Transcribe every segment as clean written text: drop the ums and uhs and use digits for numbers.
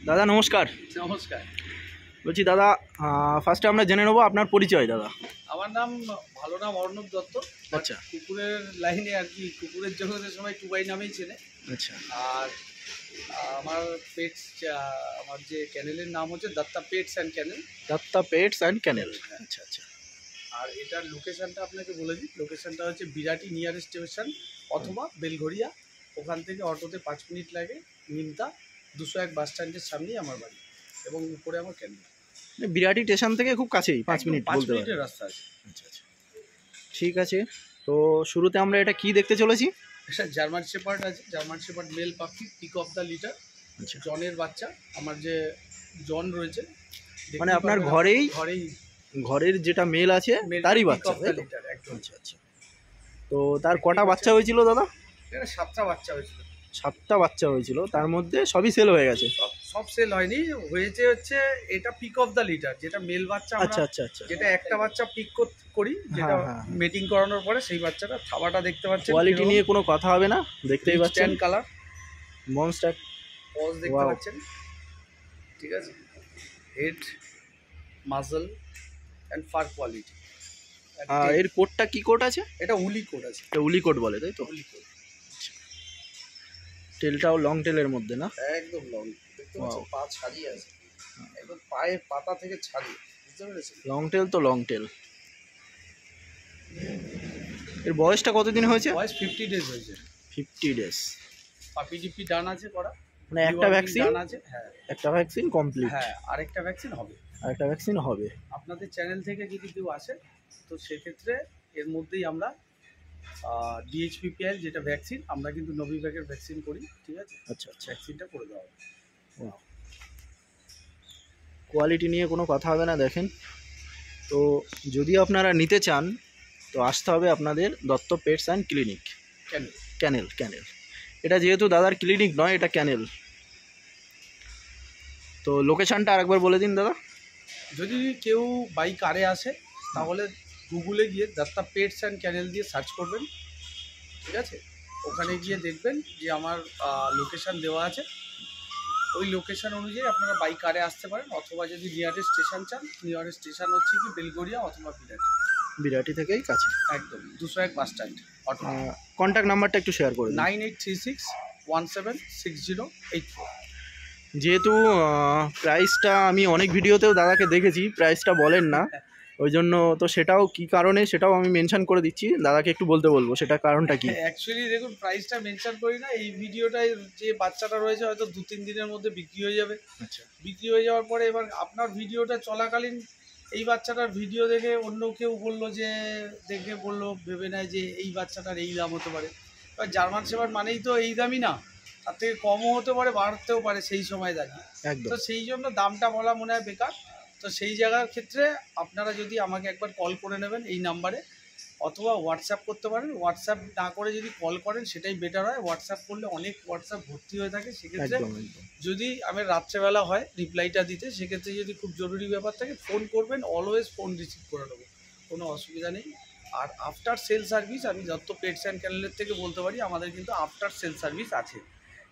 দাদা নমস্কার। নমস্কার। বলছি দাদা, ফার্স্টে আমরা জেনে নেবো আপনার পরিচয়। দাদা আমার নাম নাম অর্ণব দত্ত। আচ্ছা। কুকুরের লাইনে আর কি, কুকুরের জগতের সময় টুবাই নামেই চেনে। আচ্ছা। আর আমার পেটস, আমার যে ক্যানেলের নাম হচ্ছে Datta pets and kennel. Datta pets and kennel. আচ্ছা আচ্ছা। আর এটার লোকেশনটা আপনাকে বলে দিই। লোকেশনটা হচ্ছে বিরাটি নিয়ারেস্ট স্টেশন অথবা বেলঘড়িয়া। ওখান থেকে অটোতে 5 মিনিট লাগে। নিমতা 201 বাস স্ট্যান্ডের সামনেই আমার বাড়ি এবং উপরে আমার ক্যানেল। বিরাটি স্টেশন থেকে খুব কাছেই, 5 মিনিট 5 মিনিটের রাস্তা আছে। আচ্ছা আচ্ছা, ঠিক আছে। তো শুরুতে আমরা এটা কি দেখতে চলেছি? এটা জার্মান শেপার্ড আছে, জার্মান শেপার্ড মেল পাখি, পিক অফ দ্য লিটার। আচ্ছা। জনের বাচ্চা, আমার যে জন রয়েছে, মানে আপনার ঘরের যেটা মেল আছে তারই বাচ্চা। আচ্ছা আচ্ছা। তো তার কটা বাচ্চা হয়েছিল দাদা? এটা 7টা বাচ্চা হয়েছিল। 7টা বাচ্চা হয়েছিল, তার মধ্যে সবই সেল হয়ে গেছে? সব সেল হয়নি, হয়েছে হচ্ছে এটা পিক অফ দ্য লিটার, যেটা মেল বাচ্চা। আচ্ছা আচ্ছা আচ্ছা। যেটা একটা বাচ্চা পিক করি, যেটা মিটিং করানোর পরে সেই বাচ্চাটা থাবাটা দেখতে পাচ্ছেন। কোয়ালিটি নিয়ে কোনো কথা হবে না, দেখতেই পাচ্ছেন। কালার মনস্টার পজ দেখতে পাচ্ছেন, ঠিক আছে। Head, muscle and fur quality. এর কোটটা কি কোট আছে? এটা উলি কোট আছে। এটা উলি কোট বলে, তাই তো? উলি কোট। টেলটাও লং টেলের মধ্যে না? একদম লং, দেখতে পাচ্ছেন পা ছাড়িয়ে আছে, একদম পায়ের পাতা থেকে ছাড়িয়ে, বুঝতে পেরেছেন? লং টেল তো লং টেল। এর বয়সটা কতদিন হয়েছে? বয়স 50 ডেজ হয়েছে। 50 ডেজ। পাপি ডিপি ডান আছে করা, মানে একটা ভ্যাকসিন ডান আছে। হ্যাঁ, একটা ভ্যাকসিন কমপ্লিট। হ্যাঁ, আরেকটা ভ্যাকসিন হবে। আরেকটা ভ্যাকসিন হবে। আপনাদের চ্যানেল থেকে যদি কেউ আসে তো সেক্ষেত্রে এর মধ্যেই আমরা DHPPL যেটা ভ্যাকসিন, আমরা কিন্তু নভিভ্যাকের ভ্যাকসিন করি, ঠিক আছে? আচ্ছা আচ্ছা, ভ্যাকসিনটা করে দেওয়া হবে। কোয়ালিটি নিয়ে কোনো কথা হবে না। দেখেন, তো যদি আপনারা নিতে চান তো আসতে হবে আপনাদের দত্ত পেটস অ্যান্ড ক্লিনিক, ক্যানেল। ক্যানেল এটা যেহেতু দাদার ক্লিনিক নয়, এটা ক্যানেল। তো লোকেশানটা আরেকবার বলে দিন দাদা। যদি কেউ বাই কারে আসে তাহলে গুগলে গিয়ে দত্তা পেটস অ্যান্ড ক্যানেল দিয়ে সার্চ করবেন, ঠিক আছে? ওখানে গিয়ে দেখবেন যে আমার লোকেশান দেওয়া আছে। ওই লোকেশান অনুযায়ী আপনারা বাই কারে আসতে পারেন, অথবা যদি নিয়ারেস্ট স্টেশন চান, নিয়ারেস্ট স্টেশন হচ্ছে কি বেলগড়িয়া অথবা বিরাটি থেকেই কাছে, একদম 201 বাস স্ট্যান্ড। কন্ট্যাক্ট নাম্বারটা একটু শেয়ার করে দিন। 9836176084। যেহেতু প্রাইসটা আমি অনেক ভিডিওতেও দাদাকে দেখেছি, প্রাইসটা বলেন না, ওই জন্য তো সেটাও কি কারণে সেটাও আমি মেনশন করে দিচ্ছি, দাদাকে একটু বলতে বলবো সেটা কারণটা কি। অ্যাকচুয়ালি দেখুন, প্রাইসটা মেনশন করি না। এই ভিডিওটায় যে বাচ্চাটা রয়েছে হয়তো 2-3 দিনের মধ্যে বিক্রি হয়ে যাবে। আচ্ছা। বিক্রি হয়ে যাওয়ার পরে এবার আপনার ভিডিওটা চলাকালীন এই বাচ্চাটার ভিডিও দেখে অন্য কেউ বললো যে, দেখে বললো, ভেবে নেয় যে এই বাচ্চাটার এই দাম হতে পারে। এবার জার্মান শেপার্ড মানেই তো এই দামই না, তার থেকে কমও হতে পারে, বাড়তেও পারে সেই সময় দাঁড়িয়ে। তো সেই জন্য দামটা বলা মনে হয় বেকার। তো সেই জায়গার ক্ষেত্রে আপনারা যদি আমাকে একবার কল করে নেবেন এই নাম্বারে, অথবা হোয়াটসঅ্যাপ করতে পারেন। হোয়াটসঅ্যাপ না করে যদি কল করেন সেটাই বেটার হয়। হোয়াটসঅ্যাপ করলে অনেক হোয়াটসঅ্যাপ ভর্তি হয়ে থাকে, সেক্ষেত্রে যদি আমি রাত্রেবেলা হয় রিপ্লাইটা দিতে, সেক্ষেত্রে যদি খুব জরুরি ব্যাপার থাকে ফোন করবেন, অলওয়েজ ফোন রিসিভ করে নেবো, কোনো অসুবিধা নেই। আর আফটার সেল সার্ভিস আমি দত্ত পেটস অ্যান্ড ক্যানেলের থেকে বলতে পারি, আমাদের কিন্তু আফটার সেল সার্ভিস আছে।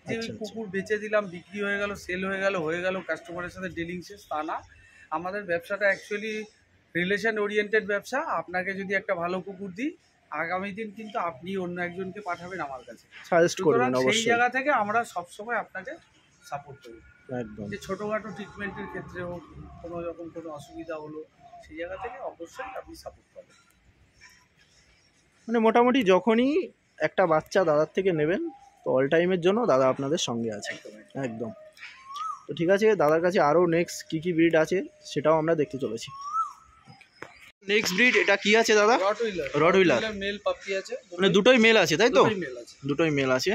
যে ওই কুকুর বেচে দিলাম, বিক্রি হয়ে গেল, সেল হয়ে গেল, কাস্টমারের সাথে ডিলিং শেষ, তা না। আমাদের ব্যবসাটা অ্যাকচুয়ালি রিলেশন ওরিয়েন্টেড ব্যবসা। আপনাকে যদি একটা ভালো কুকুর দিই, আগামী দিন কিন্তু আপনি অন্য একজনকে পাঠাবেন আমার কাছে, সুতরাং সেই জায়গা থেকে আমরা সবসময় আপনাকে সাপোর্ট করি। যে ছোটোখাটো ট্রিটমেন্টের ক্ষেত্রেও কোনো রকম কোনো অসুবিধা হলো, সেই জায়গা থেকে অবশ্যই আপনি সাপোর্ট পাবেন। মানে মোটামুটি যখনই একটা বাচ্চা দাদার থেকে নেবেন তো অল টাইমের জন্য দাদা আপনাদের সঙ্গে আছে। একদম। তো ঠিক আছে, দাদার কাছে আরও নেক্সট কী কী ব্রিড আছে সেটাও আমরা দেখতে চলেছি। নেক্সট ব্রিড এটা কি আছে দাদা? রটহুইলার মেল পাপি আছে, মানে দুটোই মেল আছে, তাই তো? দুটোই মেল আছে।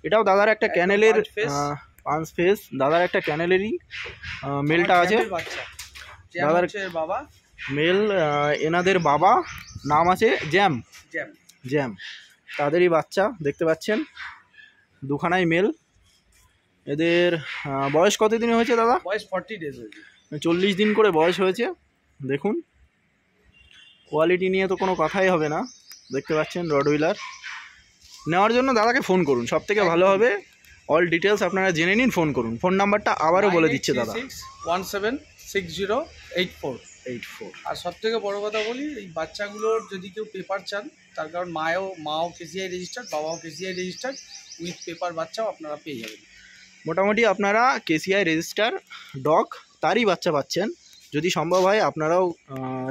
এটাও দাদার একটা ক্যানেলের পাঁচ ফেস, দাদার একটা ক্যানেলেরই মেলটা আছে। দাদার বাবা মেল, এনাদের বাবা নাম আছে জ্যাম। জ্যাম তাদেরই বাচ্চা দেখতে পাচ্ছেন, দুখানাই মেল। এদের বয়স কতদিন হয়েছে দাদা? বয়স 40 ডেজ হয়েছে, 40 দিন করে বয়স হয়েছে। দেখুন, কোয়ালিটি নিয়ে তো কোনো কথাই হবে না, দেখতে পাচ্ছেন রটহুইলার। নেওয়ার জন্য দাদাকে ফোন করুন, সব থেকে ভালো হবে অল ডিটেলস আপনারা জেনে নিন, ফোন করুন। ফোন নাম্বারটা আবারও বলে দিচ্ছে দাদা, 176084। আর সব থেকে বড়ো কথা বলি, এই বাচ্চাগুলোর যদি কেউ পেপার চান, তার কারণ মাও কেসিআই রেজিস্টার্ড, বাবাও কেসিআই রেজিস্টার্ড, উইথ পেপার বাচ্চাও আপনারা পেয়ে যাবেন। মোটামুটি আপনারা কেসিআই রেজিস্টার ডগ তারই বাচ্চা পাচ্ছেন। যদি সম্ভব হয় আপনারাও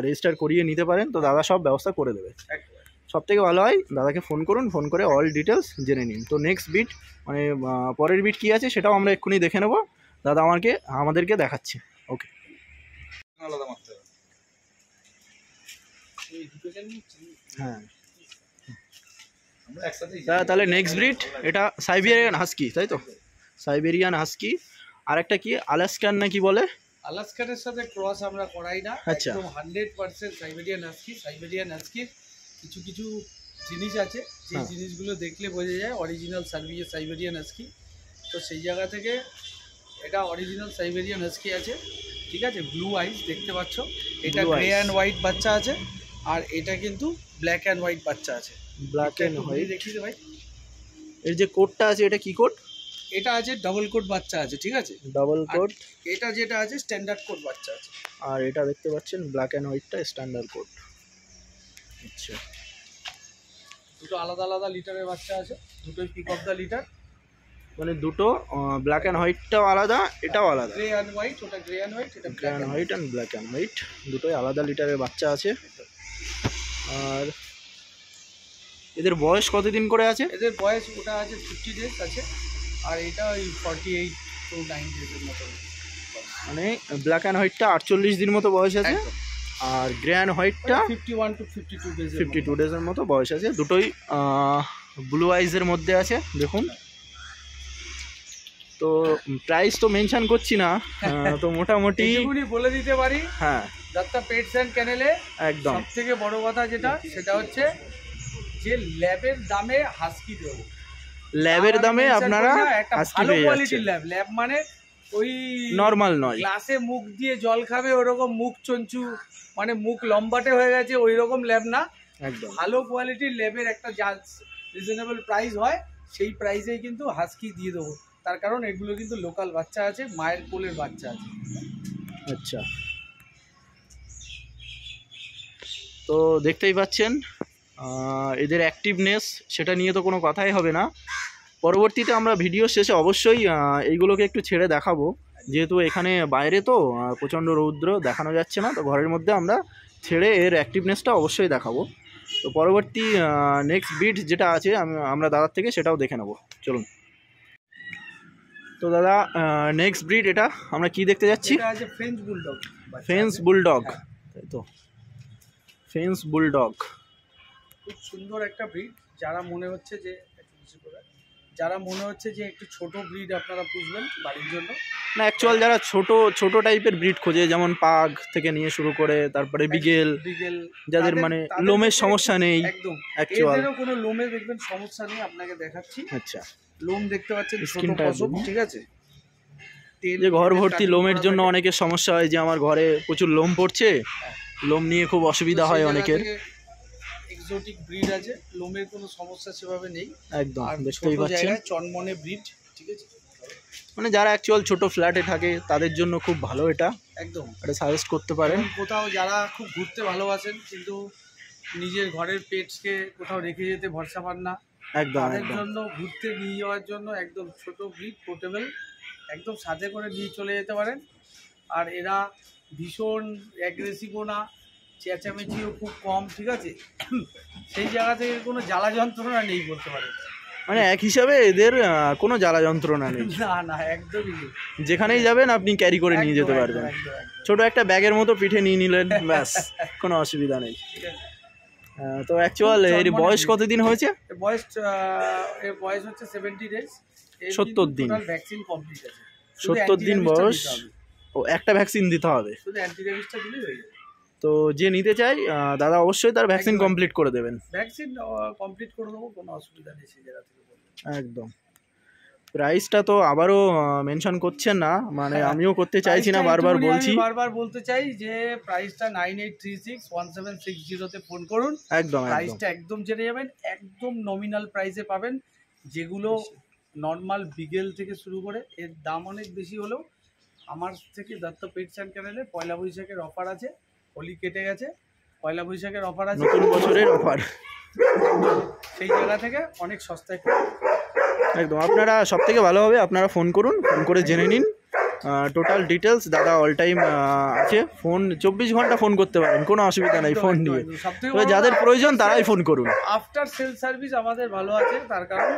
রেজিস্টার করিয়ে নিতে পারেন, তো দাদা সব ব্যবস্থা করে দেবে। সব থেকে ভালো হয় দাদাকে ফোন করুন, ফোন করে অল ডিটেলস জেনে নিন। তো নেক্সট বিট মানে পরের বিট কী আছে সেটাও আমরা এক্ষুনি দেখে নেব, দাদা আমাদেরকে দেখাচ্ছে। ওকে, হ্যাঁ তাহলে নেক্সট ব্রিড এটা সাইবেরিয়ান হাস্কি, তাই তো? Siberian husky. আর একটা কি আলাস্কান না কি বলে? আলাস্কানের সাথে ক্রস আমরা করাই না, আচ্ছা, একদম 100% সাইবেরিয়ান হাস্কি। সাইবেরিয়ান হাস্কির কিছু কিছু জিনিস আছে, যে জিনিসগুলো দেখলে বোঝা যায় অরিজিনাল সাইবেরিয়ান হাস্কি। তো সেই জায়গা থেকে এটা অরিজিনাল সাইবেরিয়ান হাস্কি আছে, ঠিক আছে। ব্লু আইস দেখতে পাচ্ছ, এটা গ্রে অ্যান্ড হোয়াইট বাচ্চা আছে, আর এটা কিন্তু ব্ল্যাক অ্যান্ড হোয়াইট বাচ্চা আছে। ব্ল্যাক অ্যান্ড হোয়াইট দেখি রে ভাই, এর যে কোটটা আছে এটা কি কোট? এটা আছে ডাবল কোট বাচ্চা আছে, ঠিক আছে, ডাবল কোট। এটা যেটা আছে স্ট্যান্ডার্ড কোট বাচ্চা আছে। আর এটা দেখতে পাচ্ছেন ব্ল্যাক অ্যান্ড হোয়াইটটা স্ট্যান্ডার্ড কোট। আচ্ছা, দুটো আলাদা আলাদা লিটারের বাচ্চা আছে, দুটোই পিক অফ দ্য লিটার। মানে দুটো ব্ল্যাক অ্যান্ড হোয়াইটটাও আলাদা, এটাও আলাদা। গ্রে অ্যান্ড হোয়াইট, ওটা গ্রে অ্যান্ড হোয়াইট, এটা grey and white and black and white, দুটোই আলাদা লিটারের বাচ্চা আছে। আর এদের বয়স কতদিন করে আছে? এদের বয়স ওটা আছে 50 ডেজ আছে, আর এটা ওই 48 to 9 ডেজের মতো। মানে ব্ল্যাক অ্যান্ড হোয়াইটটা 48 দিন মতো বয়স আছে, আর গ্রে অ্যান্ড হোয়াইটটা 51 to 52 ডেজের মতো বয়স আছে। দুটোই ব্লু আইজের মধ্যে আছে, দেখুন। তো প্রাইস তো মেনশন করছি না, তো মোটামুটি বলে দিতে পারি। হ্যাঁ, দত্তা পেটস অ্যান্ড ক্যানেলে একদম সব থেকে বড় কথা যেটা, সেটা হচ্ছে যে ল্যাবের দামে হাস্কি দেবো। ল্যাবের দামে আপনারা হাস্কি পেয়ে যাচ্ছেন। ল্যাব মানে ওই নরমাল নয়, গ্লাসে মুখ দিয়ে জল খাবে ওরকম মুখ চঞ্চু, মানে মুখ লম্বাটে হয়ে গেছে ওই রকম ল্যাব না। একদম ভালো কোয়ালিটির ল্যাবের একটা যা রিজনেবল প্রাইস হয়, সেই প্রাইসেই কিন্তু হাস্কি দিয়ে দেবো। তার কারণ এগুলো কিন্তু লোকাল বাচ্চা আছে, মায়ের কোলের বাচ্চা আছে। আচ্ছা, তো দেখতেই পাচ্ছেন এদের অ্যাক্টিভনেস, সেটা নিয়ে তো কোনো কথাই হবে না। পরবর্তীতে আমরা ভিডিও শেষে অবশ্যই এইগুলোকে একটু ছেড়ে দেখাবো, যেহেতু এখানে বাইরে তো প্রচণ্ড রৌদ্র, দেখানো যাচ্ছে না। তো ঘরের মধ্যে আমরা ছেড়ে এর অ্যাক্টিভনেসটা অবশ্যই দেখাবো। তো পরবর্তী নেক্সট বিট যেটা আছে আমরা দাদার থেকে সেটাও দেখে নেব, চলুন। তো দাদা নেক্সট ব্রিড এটা আমরা কি দেখতে যাচ্ছি? এটা আছে ফ্রেঞ্চ বুলডগ। ফ্রেঞ্চ বুলডগ, তাই তো? ফ্রেঞ্চ বুলডগ খুব সুন্দর একটা ব্রিড। যারা মনে হচ্ছে যে একটু ছোট ব্রিড আপনারা পুষবেন বাড়ির জন্য, না অ্যাকচুয়াল যারা ছোট টাইপের ব্রিড খোঁজে, যেমন পাগ থেকে নিয়ে শুরু করে তারপরে বিগেল, যাদের মানে লোমের সমস্যা নেই, একদম অ্যাকচুয়াল এদেরও কোনো লোমে দেখবেন সমস্যা নেই, আপনাকে দেখাচ্ছি। আচ্ছা, লোম দেখতে পাচ্ছেন, স্কিনটা ঠিক আছে। যে ঘর ভর্তি লোমের জন্য অনেকের সমস্যা হয়, যে আমার ঘরে প্রচুর লোম পড়ছে, লোম নিয়ে খুব অসুবিধা হয় অনেকের। এক্সোটিক ব্রিড আছে, লোমের কোনো সমস্যা সেভাবে নেই, একদম দেখতেই পাচ্ছেন, চনমনে ব্রিড, ঠিক আছে। মানে যারা অ্যাকচুয়াল ছোট ফ্ল্যাটে থাকে তাদের জন্য খুব ভালো, এটা একদম এটা সাজেস্ট করতে পারেন। কোথাও যারা খুব ঘুরতে ভালোবাসেন কিন্তু নিজের ঘরের পেটসকে কোথাও রেখে যেতে ভরসা পান না, একদম তাদের জন্য ঘুরতে নিয়ে যাওয়ার জন্য একদম ছোট ব্রিড, পোর্টেবল, একদম সাথে করে নিয়ে চলে যেতে পারেন। আর এরা ভীষণ অ্যাগ্রেসিভও না, চেঁচামেচিও খুব কম, ঠিক আছে। সেই জায়গা থেকে কোনো জ্বালা যন্ত্রণা নেই বলতে পারেন, মানে এক হিসাবে এদের কোনো জ্বালা যন্ত্রণা নেই। না একদমই নেই। যেখানেই যাবেন আপনি ক্যারি করে নিয়ে যেতে পারবেন, ছোট একটা ব্যাগের মতো পিঠে নিয়ে নিলেন, ব্যাস, কোনো অসুবিধা নেই। তো অ্যাকচুয়াল এর বয়স কতদিন হয়েছে? এর বয়স হচ্ছে 70 ডেজ, 70 দিন, ভ্যাকসিন কমপ্লিট আছে। 70 দিন বয়স, ও একটা ভ্যাকসিন দিতে হবে, শুধু অ্যান্টিরেবিসটা দিলেই হয়ে যাবে। তো যে নিতে চাই দাদা অবশ্যই তার ভ্যাকসিন কমপ্লিট করে দেবেন। ভ্যাকসিন কমপ্লিট করে দেবো, কোনো অসুবিধা নেই সেই জায়গা থেকে। একদম। প্রাইসটা তো আবারও মেনশন করছেন না, মানে আমিও করতে চাইছি না, বারবার বলতে চাই যে প্রাইসটা 98361760 তে ফোন করুন। একদম প্রাইসটা একদম জেনে যাবেন, একদম নমিনাল প্রাইসে পাবেন, যেগুলো নর্মাল বিগেল থেকে শুরু করে এর দাম অনেক বেশি হলেও আমার থেকে দত্ত পেটস অ্যান্ড ক্যানেলে পয়লা বৈশাখের অফার আছে। হোলি কেটে গেছে, পয়লা বৈশাখের অফার আছে, নতুন বছরের অফার। সেই জায়গা থেকে অনেক সস্তায় একদম আপনারা সব থেকে ভালো হবে আপনারা ফোন করুন, ফোন করে জেনে নিন টোটাল ডিটেলস। দাদা অল টাইম আছে, ফোন 24 ঘন্টা ফোন করতে পারেন, কোনো অসুবিধা নেই ফোন নিয়ে। তবে যাদের প্রয়োজন তারাই ফোন করুন। আফটার সেল সার্ভিস আমাদের ভালো আছে, তার কারণ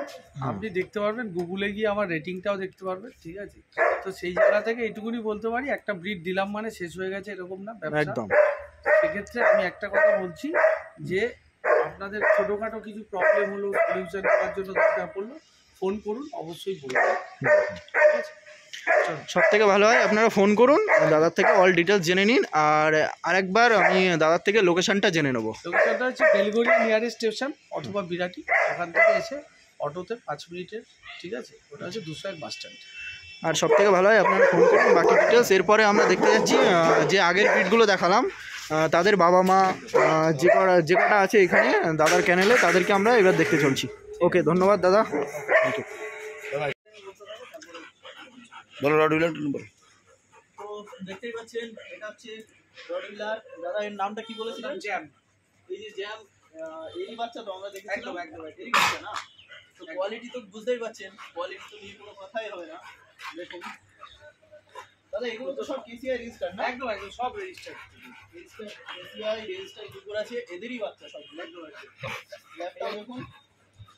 আপনি দেখতে পারবেন গুগলে গিয়ে আমার রেটিংটাও দেখতে পারবেন, ঠিক আছে? তো সেই জায়গা থেকে এইটুকুনি বলতে পারি, একটা ব্রিড দিলাম মানে শেষ হয়ে গেছে এরকম না ব্যবসা। একদম। সেক্ষেত্রে আমি একটা কথা বলছি যে আপনাদের ছোটোখাটো কিছু প্রবলেম হলো, সলিউশন করার জন্য দরকার পড়লো, ফোন করুন, অবশ্যই বলুন। সব থেকে ভালো হয় আপনারা ফোন করুন, দাদার থেকে অল ডিটেলস জেনে নিন। আর আরেকবার আমি দাদার থেকে লোকেশনটা জেনে নেবো। লোকেশনটা হচ্ছে বেলগড়িয়া নিয়ারেস্ট স্টেশন অথবা বিরাটি, ওখান থেকে এসে অটোতে 5 মিনিটের, ঠিক আছে? ওটা হচ্ছে 201 বাস স্ট্যান্ড। আর সব থেকে ভালো হয় আপনারা ফোন করুন, বাকি ডিটেলস। এরপরে আমরা দেখতে যাচ্ছি যে আগের ব্রিডগুলো দেখালাম তাদের বাবা মা যে কটা আছে এখানে দাদার ক্যানেলে, তাদেরকে আমরা এবার দেখতে চলছি। ওকে, ধন্যবাদ দাদা, থ্যাংক ইউ। বলো রডউইলার বলো। তো দেখতেই পাচ্ছেন এটা হচ্ছে রডউইলার। দাদা এর নামটা কি বলেছিলেন? জ্যাম। এই যে জ্যাম, এরই বাচ্চা তো আমরা দেখেছিলাম। একদম একদম এরই বাচ্চা না? তো কোয়ালিটি তো বুঝতেই পাচ্ছেন, কোয়ালিটি তো নিয়ে কোনো কথাই হবে না। দেখুন দাদা, এগুলো তো সব কেসিআই রেজিস্টার না? একদম একদম সব রেজিস্টার্ড। রেজিস্টার কেসিআই রেজিস্টার কুকুর আছে, এদেরই বাচ্চা সব। একদম একদম। ল্যাপটাও দেখুন,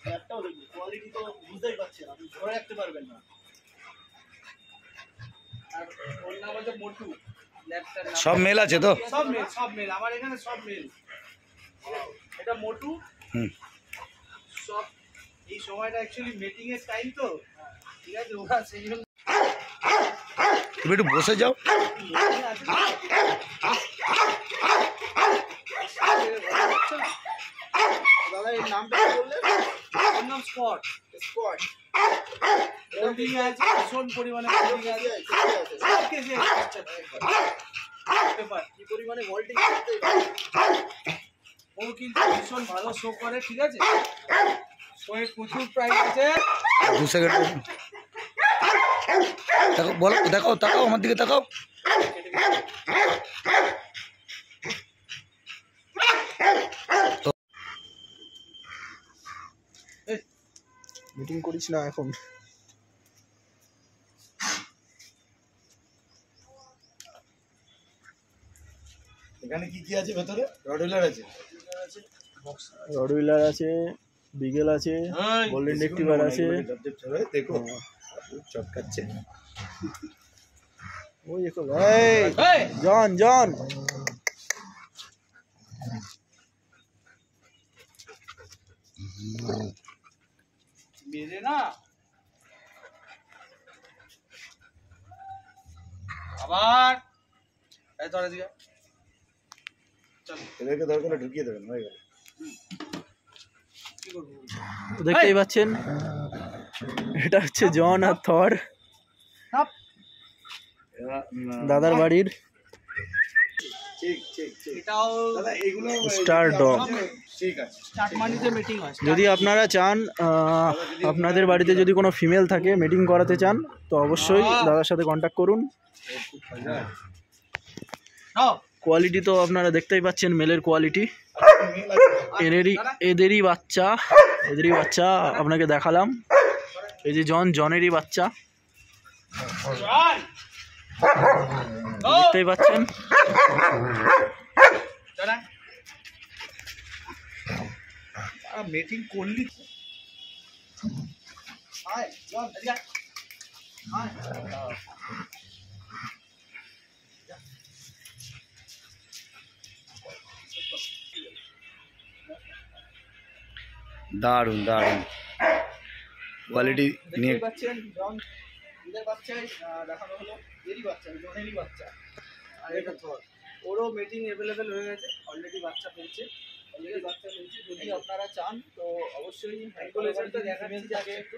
ল্যাপটাও দেখুন, কোয়ালিটি তো বুঝতেই পারছেন, আপনি ধরে রাখতে পারবেন না। আর ওর নাম হচ্ছে মোটু, ল্যাপটার নাম। সব মেল আছে তো? সব মেল, সব মেল, আমার এখানে সব মেল। এটা মোটু। সব এই সময়টা অ্যাকচুয়ালি মিটিং এর টাইম তো, ঠিক আছে? ওরা সেই জন্য তুমি একটু বসে যাও। দাদা এর নামটা কি বললেন? ওর নাম স্পট। স্কোয়াড। হোল্ডিং আছে, ভীষণ পরিমাণে হোল্ডিং আছে। সব কেসে পেপার কি পরিমাণে ভল্টিং ও কিন্তু ভীষণ ভালো শো করে, ঠিক আছে? ওই প্রচুর প্রাইস আছে। 2 সেকেন্ড দেখো, বলো, দেখাও, তাকাও আমার দিকে, তাকাও। মিটিং করিস না এখন। এখানে কি কি আছে ভেতরে? রডউইলার আছে, রডউইলার আছে, বিগেল আছে, গোল্ডেন রেক্টিভার আছে। দেখো চটকাচ্ছে। ওই দেখো, এই জন জন মেরে না আবার এই ধরে দিকে। চল এদেরকে দরকার হলে ঢুকিয়ে দেবেন, হয়ে গেল। কি করব? দেখতেই পাচ্ছেন, এটা হচ্ছে জন আর থর, দাদার বাড়ির। ঠিক ঠিক ঠিক এটাও দাদা, এগুলো স্টার ডগ। ঠিক আছে। স্টার্ট মানিতে মিটিং হয়। যদি আপনারা চান আপনাদের বাড়িতে যদি কোনো ফিমেল থাকে মিটিং করাতে চান, তো অবশ্যই দাদার সাথে কন্ট্যাক্ট করুন। কোয়ালিটি তো আপনারা দেখতেই পাচ্ছেন, মেলের কোয়ালিটি। এদেরই বাচ্চা আপনাকে দেখালাম। এই যে জনেরই বাচ্চা দেখতেই পাচ্ছেন। মিটিং করলি দারুণ দারুণ কোয়ালিটি নিয়ে। পাচ্ছেন জন এদের বাচ্চাই দেখানো হলো, এরই বাচ্চা, জনেরই বাচ্চা। আর এটা ধর, ওরও মিটিং অ্যাভেলেবেল হয়ে গেছে, অলরেডি বাচ্চা পেয়েছে। যদি আপনারা চান তো অবশ্যই রেগুলেশনটা দেখাচ্ছি থাকে। একটু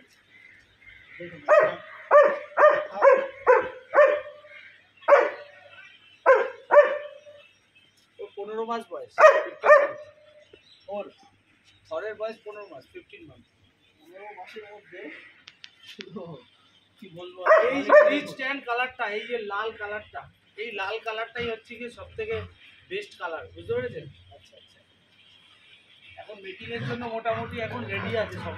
দেখুন, ওর 15 মাস বয়স। ওর ঘরের বয়স 15 মাস, 15 মাস। 15 মাসের মধ্যে কি বলবো, এই ফ্রিজ স্ট্যান্ড কালারটা, এই যে লাল কালারটা, এই লাল কালারটাই হচ্ছে কি সব থেকে বেস্ট কালার, বুঝতে পেরেছেন? আচ্ছা আচ্ছা, এখন মিটিং এর জন্য মোটামুটি এখন রেডি আছে সব।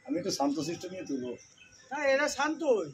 আমি একটু শান্ত সিস্টেম নিয়ে তুলবো। হ্যাঁ, এরা শান্তই।